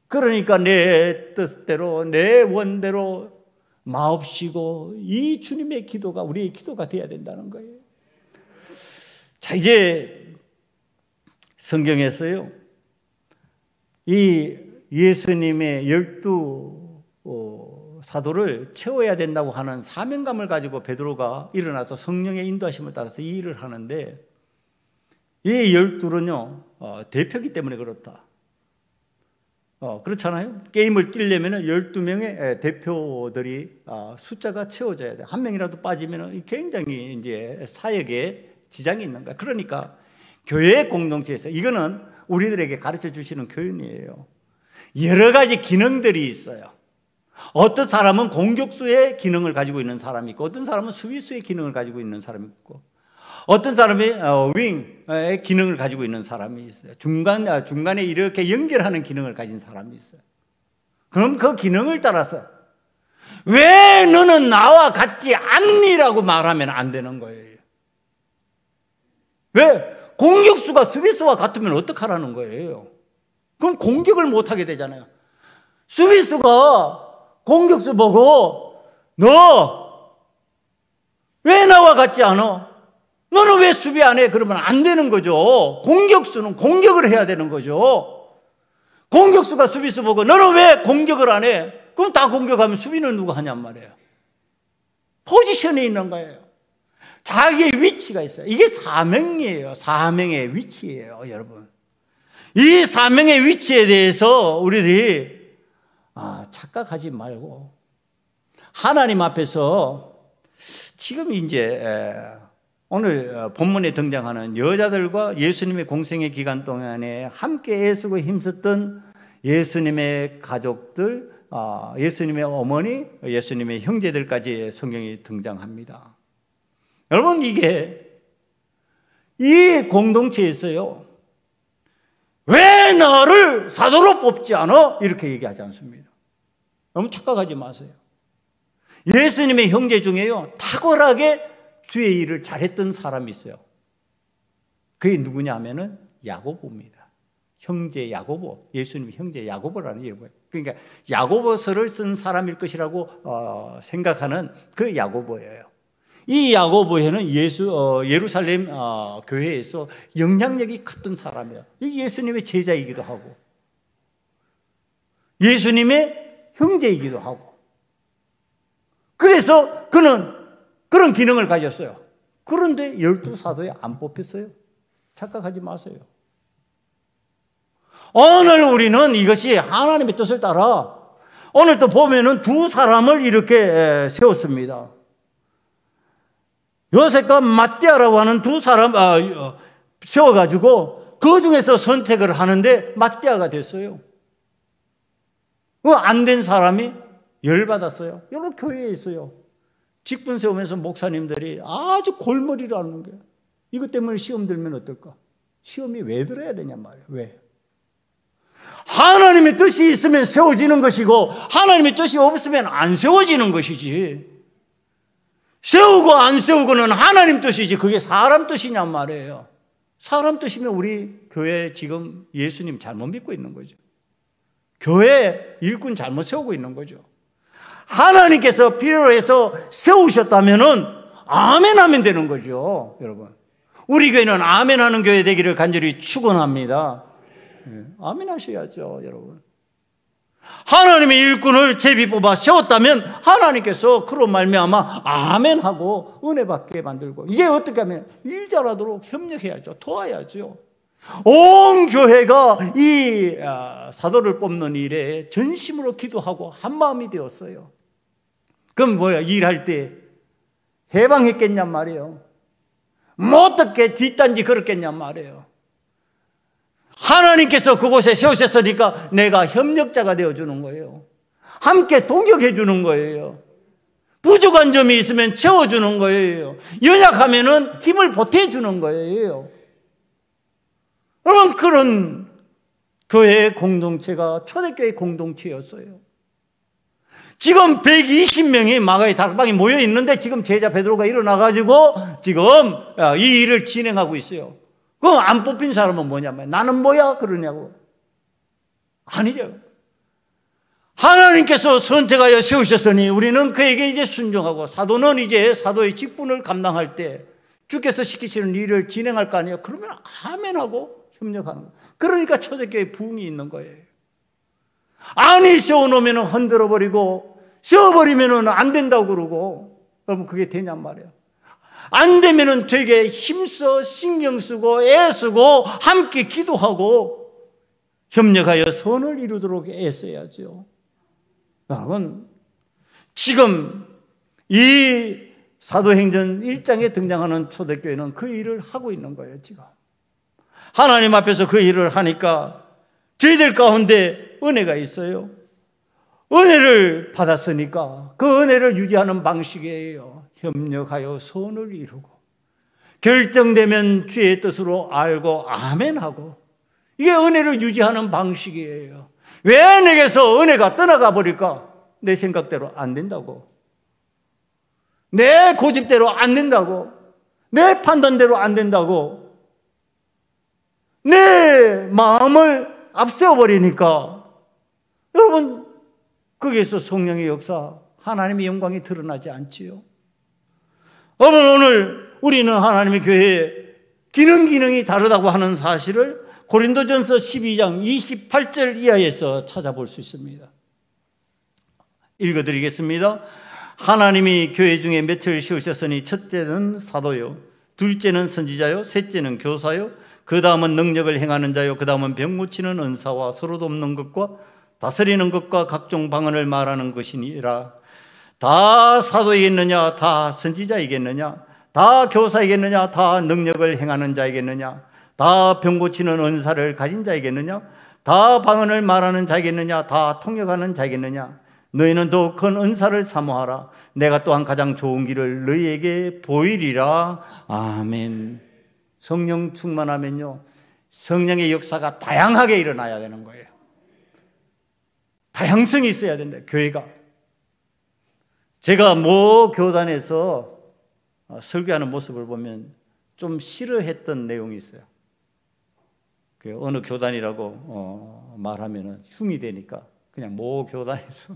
그러니까 내 뜻대로, 내 원대로, 마옵시고 이 주님의 기도가 우리의 기도가 되어야 된다는 거예요. 자, 이제 성경에서요, 이 예수님의 12 사도를 채워야 된다고 하는 사명감을 가지고 베드로가 일어나서 성령의 인도하심을 따라서 이 일을 하는데, 이 12는요 대표기 때문에 그렇다. 그렇잖아요. 게임을 뛰려면 12명의 대표들이 숫자가 채워져야 돼. 한 명이라도 빠지면 굉장히 이제 사역에 지장이 있는 거야. 그러니까 교회 공동체에서, 이거는 우리들에게 가르쳐 주시는 교훈이에요. 여러 가지 기능들이 있어요. 어떤 사람은 공격수의 기능을 가지고 있는 사람이 있고, 어떤 사람은 수비수의 기능을 가지고 있는 사람이 있고, 어떤 사람이 윙의 기능을 가지고 있는 사람이 있어요. 중간에 이렇게 연결하는 기능을 가진 사람이 있어요. 그럼 그 기능을 따라서 왜 너는 나와 같지 않니라고 말하면 안 되는 거예요. 왜? 공격수가 수비수와 같으면 어떡하라는 거예요? 그럼 공격을 못하게 되잖아요. 수비수가 공격수 보고 너 왜 나와 같지 않아? 너는 왜 수비 안 해? 그러면 안 되는 거죠. 공격수는 공격을 해야 되는 거죠. 공격수가 수비수 보고 너는 왜 공격을 안 해? 그럼 다 공격하면 수비는 누가 하냔 말이에요. 포지션에 있는 거예요. 자기의 위치가 있어요. 이게 사명이에요. 사명의 위치예요, 여러분. 이 사명의 위치에 대해서 우리들이 착각하지 말고, 하나님 앞에서 지금 이제 오늘 본문에 등장하는 여자들과 예수님의 공생의 기간 동안에 함께 애쓰고 힘썼던 예수님의 가족들, 예수님의 어머니, 예수님의 형제들까지 성경이 등장합니다. 여러분, 이게 이 공동체에서요, 왜 너를 사도로 뽑지 않아? 이렇게 얘기하지 않습니다. 너무 착각하지 마세요. 예수님의 형제 중에요, 탁월하게 주의 일을 잘했던 사람이 있어요. 그게 누구냐 하면은 야고보입니다. 형제 야고보, 예수님의 형제 야고보라는 이름이에요. 그러니까 야고보서를 쓴 사람일 것이라고 생각하는 그 야고보예요. 이 야고보에는 예루살렘 교회에서 영향력이 컸던 사람이에요. 예수님의 제자이기도 하고 예수님의 형제이기도 하고, 그래서 그는 그런 기능을 가졌어요. 그런데 12사도에 안 뽑혔어요. 착각하지 마세요. 오늘 우리는 이것이 하나님의 뜻을 따라 오늘 또 보면은 두 사람을 이렇게 세웠습니다. 요셉과 mattia라고 하는 두 사람 세워가지고 그 중에서 선택을 하는데 mattia가 됐어요. 안 된 사람이 열받았어요. 여러분, 교회에 있어요. 직분 세우면서 목사님들이 아주 골머리를 하는 거예요. 이것 때문에 시험 들면 어떨까? 시험이 왜 들어야 되냐 말이에요. 왜? 하나님의 뜻이 있으면 세워지는 것이고 하나님의 뜻이 없으면 안 세워지는 것이지. 세우고 안 세우고는 하나님 뜻이지 그게 사람 뜻이냔 말이에요. 사람 뜻이면 우리 교회 지금 예수님 잘못 믿고 있는 거죠. 교회 일꾼 잘못 세우고 있는 거죠. 하나님께서 필요로 해서 세우셨다면은 아멘 하면 되는 거죠, 여러분. 우리 교회는 아멘 하는 교회 되기를 간절히 축원합니다. 아멘 하셔야죠, 여러분. 하나님의 일꾼을 제비 뽑아 세웠다면 하나님께서 그로 말미암아 아멘 하고 은혜 받게 만들고, 이제 어떻게 하면 일 잘하도록 협력해야죠. 도와야죠. 온 교회가 이 사도를 뽑는 일에 전심으로 기도하고 한마음이 되었어요. 그럼 뭐야? 일할 때 해방했겠냔 말이에요. 뭐 어떻게 뒷단지 걸었겠냔 말이에요. 하나님께서 그곳에 세우셨으니까 내가 협력자가 되어주는 거예요. 함께 동역해 주는 거예요. 부족한 점이 있으면 채워주는 거예요. 연약하면은 힘을 보태주는 거예요. 여러분, 그런 교회의 공동체가 초대교회 공동체였어요. 지금 120명이 마가의 다락방에 모여 있는데 지금 제자 베드로가 일어나가지고 지금 이 일을 진행하고 있어요. 그럼 안 뽑힌 사람은 뭐냐면 나는 뭐야? 그러냐고. 아니죠. 하나님께서 선택하여 세우셨으니 우리는 그에게 이제 순종하고, 사도는 이제 사도의 직분을 감당할 때 주께서 시키시는 일을 진행할 거 아니에요. 그러면 아멘하고 협력하는 거예요. 그러니까 초대교회 부흥이 있는 거예요. 아니, 세워놓으면 흔들어 버리고 세워버리면 안 된다고 그러고, 여러분 그게 되냔 말이에요. 안 되면 되게 힘써 신경 쓰고 애쓰고 함께 기도하고 협력하여 선을 이루도록 애써야죠. 여러분, 지금 이 사도행전 1장에 등장하는 초대교회는 그 일을 하고 있는 거예요. 지금 하나님 앞에서 그 일을 하니까 저희들 가운데 은혜가 있어요. 은혜를 받았으니까 그 은혜를 유지하는 방식이에요. 협력하여 선을 이루고, 결정되면 주의 뜻으로 알고 아멘하고, 이게 은혜를 유지하는 방식이에요. 왜 내게서 은혜가 떠나가 버릴까? 내 생각대로 안 된다고, 내 고집대로 안 된다고, 내 판단대로 안 된다고, 내 마음을 앞세워 버리니까 여러분, 거기에서 성령의 역사, 하나님의 영광이 드러나지 않지요. 여러분, 오늘 우리는 하나님의 교회에 기능이 다르다고 하는 사실을 고린도전서 12장 28절 이하에서 찾아볼 수 있습니다. 읽어드리겠습니다. 하나님이 교회 중에 몇을 세우셨으니 첫째는 사도요, 둘째는 선지자요, 셋째는 교사요, 그 다음은 능력을 행하는 자요, 그 다음은 병 고치는 은사와 서로 돕는 것과 다스리는 것과 각종 방언을 말하는 것이니라. 다 사도이겠느냐? 다 선지자이겠느냐? 다 교사이겠느냐? 다 능력을 행하는 자이겠느냐? 다 병 고치는 은사를 가진 자이겠느냐? 다 방언을 말하는 자이겠느냐? 다 통역하는 자이겠느냐? 너희는 더 큰 은사를 사모하라. 내가 또한 가장 좋은 길을 너희에게 보이리라. 아멘. 성령 충만하면요, 성령의 역사가 다양하게 일어나야 되는 거예요. 다양성이 있어야 된다, 교회가. 제가 모 교단에서 설교하는 모습을 보면 좀 싫어했던 내용이 있어요. 어느 교단이라고 말하면 흉이 되니까 그냥 모 교단에서,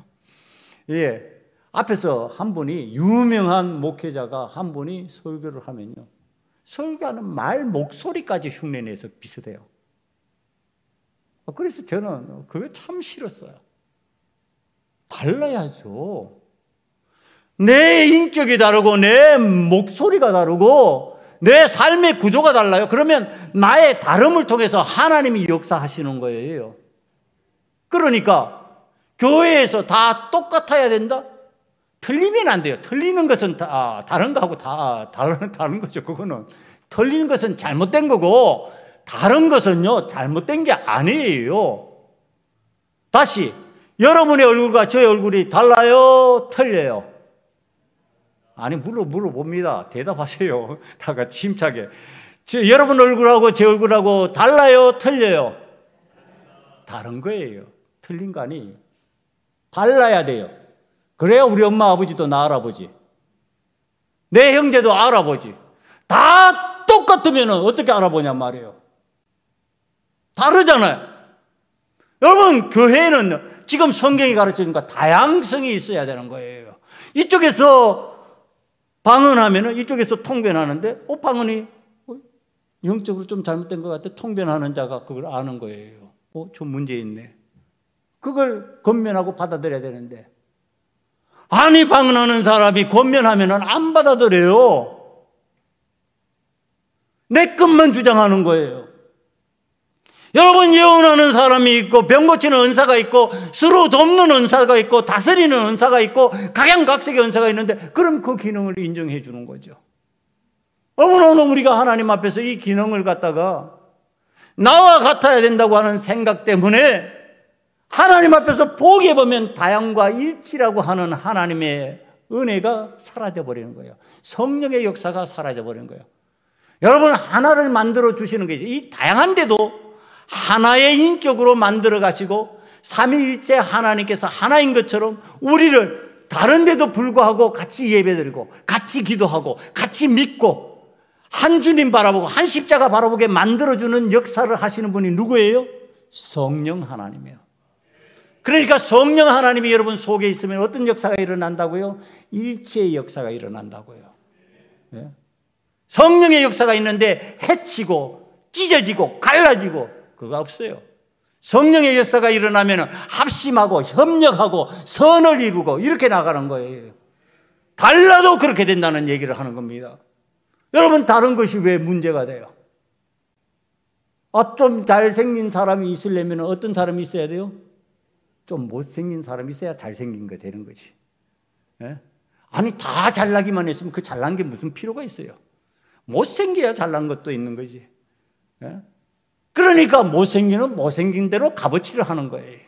예, 앞에서 한 분이, 유명한 목회자가 한 분이 설교를 하면요, 설교하는 말 목소리까지 흉내내서 비슷해요. 그래서 저는 그게 참 싫었어요. 달라야죠. 내 인격이 다르고 내 목소리가 다르고 내 삶의 구조가 달라요. 그러면 나의 다름을 통해서 하나님이 역사하시는 거예요. 그러니까 교회에서 다 똑같아야 된다? 틀리면 안 돼요. 틀리는 것은 다른 거하고 다 다른 거죠. 그거는 틀리는 것은 잘못된 거고, 다른 것은요 잘못된 게 아니에요. 다시, 여러분의 얼굴과 저의 얼굴이 달라요? 틀려요? 아니, 물어봅니다. 대답하세요. 다 같이 힘차게. 여러분 얼굴하고 제 얼굴하고 달라요? 틀려요? 다른 거예요. 틀린 거 아니에요. 달라야 돼요. 그래야 우리 엄마 아버지도 나 알아보지, 내 형제도 알아보지. 다 똑같으면 어떻게 알아보냔 말이에요. 다르잖아요. 여러분, 교회는 지금 성경이 가르치니까 다양성이 있어야 되는 거예요. 이쪽에서 방언하면 이쪽에서 통변하는데, 방언이 영적으로 좀 잘못된 것 같아. 통변하는 자가 그걸 아는 거예요. 좀 문제 있네. 그걸 권면하고 받아들여야 되는데, 아니, 방언하는 사람이 권면하면 안 받아들여요. 내 것만 주장하는 거예요. 여러분, 예언하는 사람이 있고, 병 고치는 은사가 있고, 서로 돕는 은사가 있고, 다스리는 은사가 있고, 각양각색의 은사가 있는데, 그럼 그 기능을 인정해 주는 거죠. 오늘 우리가 하나님 앞에서 이 기능을 갖다가 나와 같아야 된다고 하는 생각 때문에 하나님 앞에서 포기해보면 다양과 일치라고 하는 하나님의 은혜가 사라져버리는 거예요. 성령의 역사가 사라져버리는 거예요. 여러분, 하나를 만들어 주시는 게 이 다양한데도 하나의 인격으로 만들어 가시고, 삼위일체 하나님께서 하나인 것처럼 우리를 다른데도 불구하고 같이 예배드리고 같이 기도하고 같이 믿고 한 주님 바라보고 한 십자가 바라보게 만들어주는 역사를 하시는 분이 누구예요? 성령 하나님이에요. 그러니까 성령 하나님이 여러분 속에 있으면 어떤 역사가 일어난다고요? 일체의 역사가 일어난다고요. 네? 성령의 역사가 있는데 해치고 찢어지고 갈라지고 그거 없어요. 성령의 역사가 일어나면 합심하고 협력하고 선을 이루고 이렇게 나가는 거예요. 달라도 그렇게 된다는 얘기를 하는 겁니다. 여러분, 다른 것이 왜 문제가 돼요? 좀 잘생긴 사람이 있으려면 어떤 사람이 있어야 돼요? 좀 못생긴 사람이 있어야 잘생긴 거 되는 거지. 예? 아니, 다 잘나기만 했으면 그 잘난 게 무슨 필요가 있어요? 못생겨야 잘난 것도 있는 거지. 예? 그러니까 못생기는 못생긴 대로 값어치를 하는 거예요.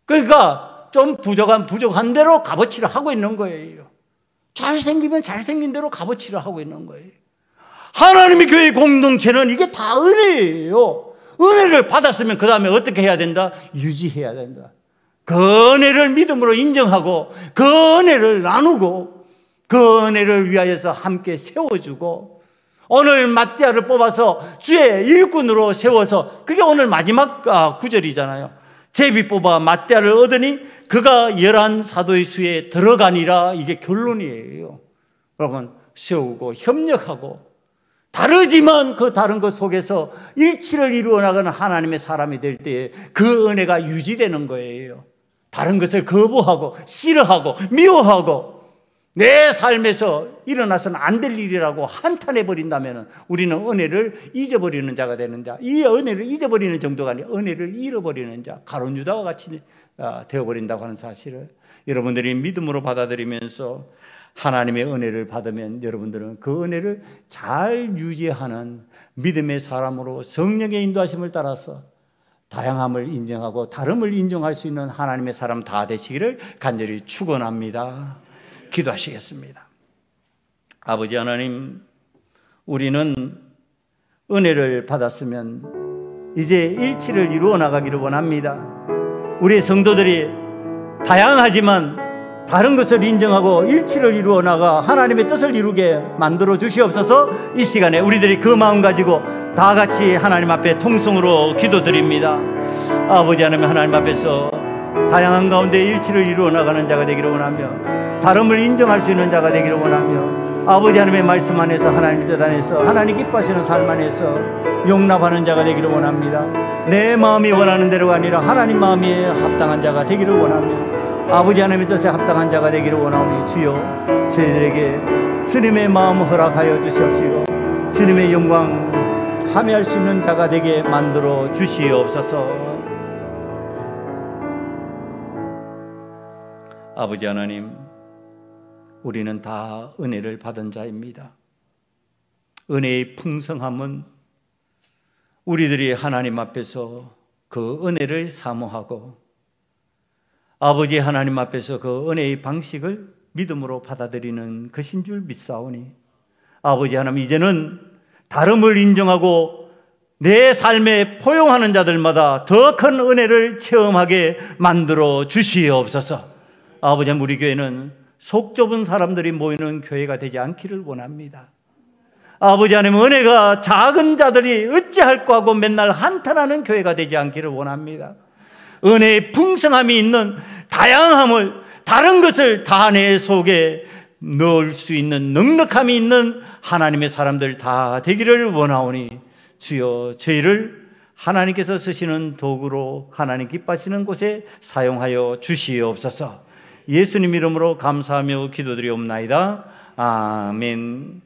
그러니까 좀 부족한 대로 값어치를 하고 있는 거예요. 잘생기면 잘생긴 대로 값어치를 하고 있는 거예요. 하나님의 교회 공동체는 이게 다 은혜예요. 은혜를 받았으면 그 다음에 어떻게 해야 된다? 유지해야 된다. 그 은혜를 믿음으로 인정하고 그 은혜를 나누고 그 은혜를 위하여서 함께 세워주고 오늘 마띠아를 뽑아서 주의 일꾼으로 세워서 그게 오늘 마지막 구절이잖아요. 제비 뽑아 마띠아를 얻으니 그가 열한 사도의 수에 들어가니라. 이게 결론이에요. 여러분, 세우고 협력하고 다르지만 그 다른 것 속에서 일치를 이루어 나가는 하나님의 사람이 될 때에 그 은혜가 유지되는 거예요. 다른 것을 거부하고 싫어하고 미워하고 내 삶에서 일어나서는 안 될 일이라고 한탄해 버린다면 우리는 은혜를 잊어버리는 자가 되는 자. 이 은혜를 잊어버리는 정도가 아니라 은혜를 잃어버리는 자, 가룟 유다와 같이 되어버린다고 하는 사실을 여러분들이 믿음으로 받아들이면서 하나님의 은혜를 받으면 여러분들은 그 은혜를 잘 유지하는 믿음의 사람으로 성령의 인도하심을 따라서 다양함을 인정하고 다름을 인정할 수 있는 하나님의 사람 다 되시기를 간절히 축원합니다. 기도하시겠습니다. 아버지 하나님, 우리는 은혜를 받았으면 이제 일치를 이루어 나가기를 원합니다. 우리 성도들이 다양하지만 다른 것을 인정하고 일치를 이루어 나가 하나님의 뜻을 이루게 만들어 주시옵소서. 이 시간에 우리들이 그 마음 가지고 다 같이 하나님 앞에 통성으로 기도드립니다. 아버지 하나님 앞에서 다양한 가운데 일치를 이루어 나가는 자가 되기를 원하며 다름을 인정할 수 있는 자가 되기를 원하며 아버지 하나님의 말씀 안에서 하나님의 뜻 안에서 하나님 기뻐하시는 삶 안에서 용납하는 자가 되기를 원합니다. 내 마음이 원하는 대로가 아니라 하나님 마음에 합당한 자가 되기를 원하며 아버지 하나님의 뜻에 합당한 자가 되기를 원하오니 주여 저희들에게 주님의 마음 허락하여 주시옵시고 주님의 영광 함께할 수 있는 자가 되게 만들어 주시옵소서. 아버지 하나님, 우리는 다 은혜를 받은 자입니다. 은혜의 풍성함은 우리들이 하나님 앞에서 그 은혜를 사모하고 아버지 하나님 앞에서 그 은혜의 방식을 믿음으로 받아들이는 것인 줄 믿사오니 아버지 하나님, 이제는 다름을 인정하고 내 삶에 포용하는 자들마다 더 큰 은혜를 체험하게 만들어 주시옵소서. 아버지 하나님, 우리 교회는 속 좁은 사람들이 모이는 교회가 되지 않기를 원합니다. 아버지 하나님, 은혜가 작은 자들이 어찌할까 하고 맨날 한탄하는 교회가 되지 않기를 원합니다. 은혜의 풍성함이 있는 다양함을, 다른 것을 다 내 속에 넣을 수 있는 넉넉함이 있는 하나님의 사람들 다 되기를 원하오니 주여 저희를 하나님께서 쓰시는 도구로 하나님 기뻐하시는 곳에 사용하여 주시옵소서. 예수님 이름으로 감사하며 기도드리옵나이다. 아멘.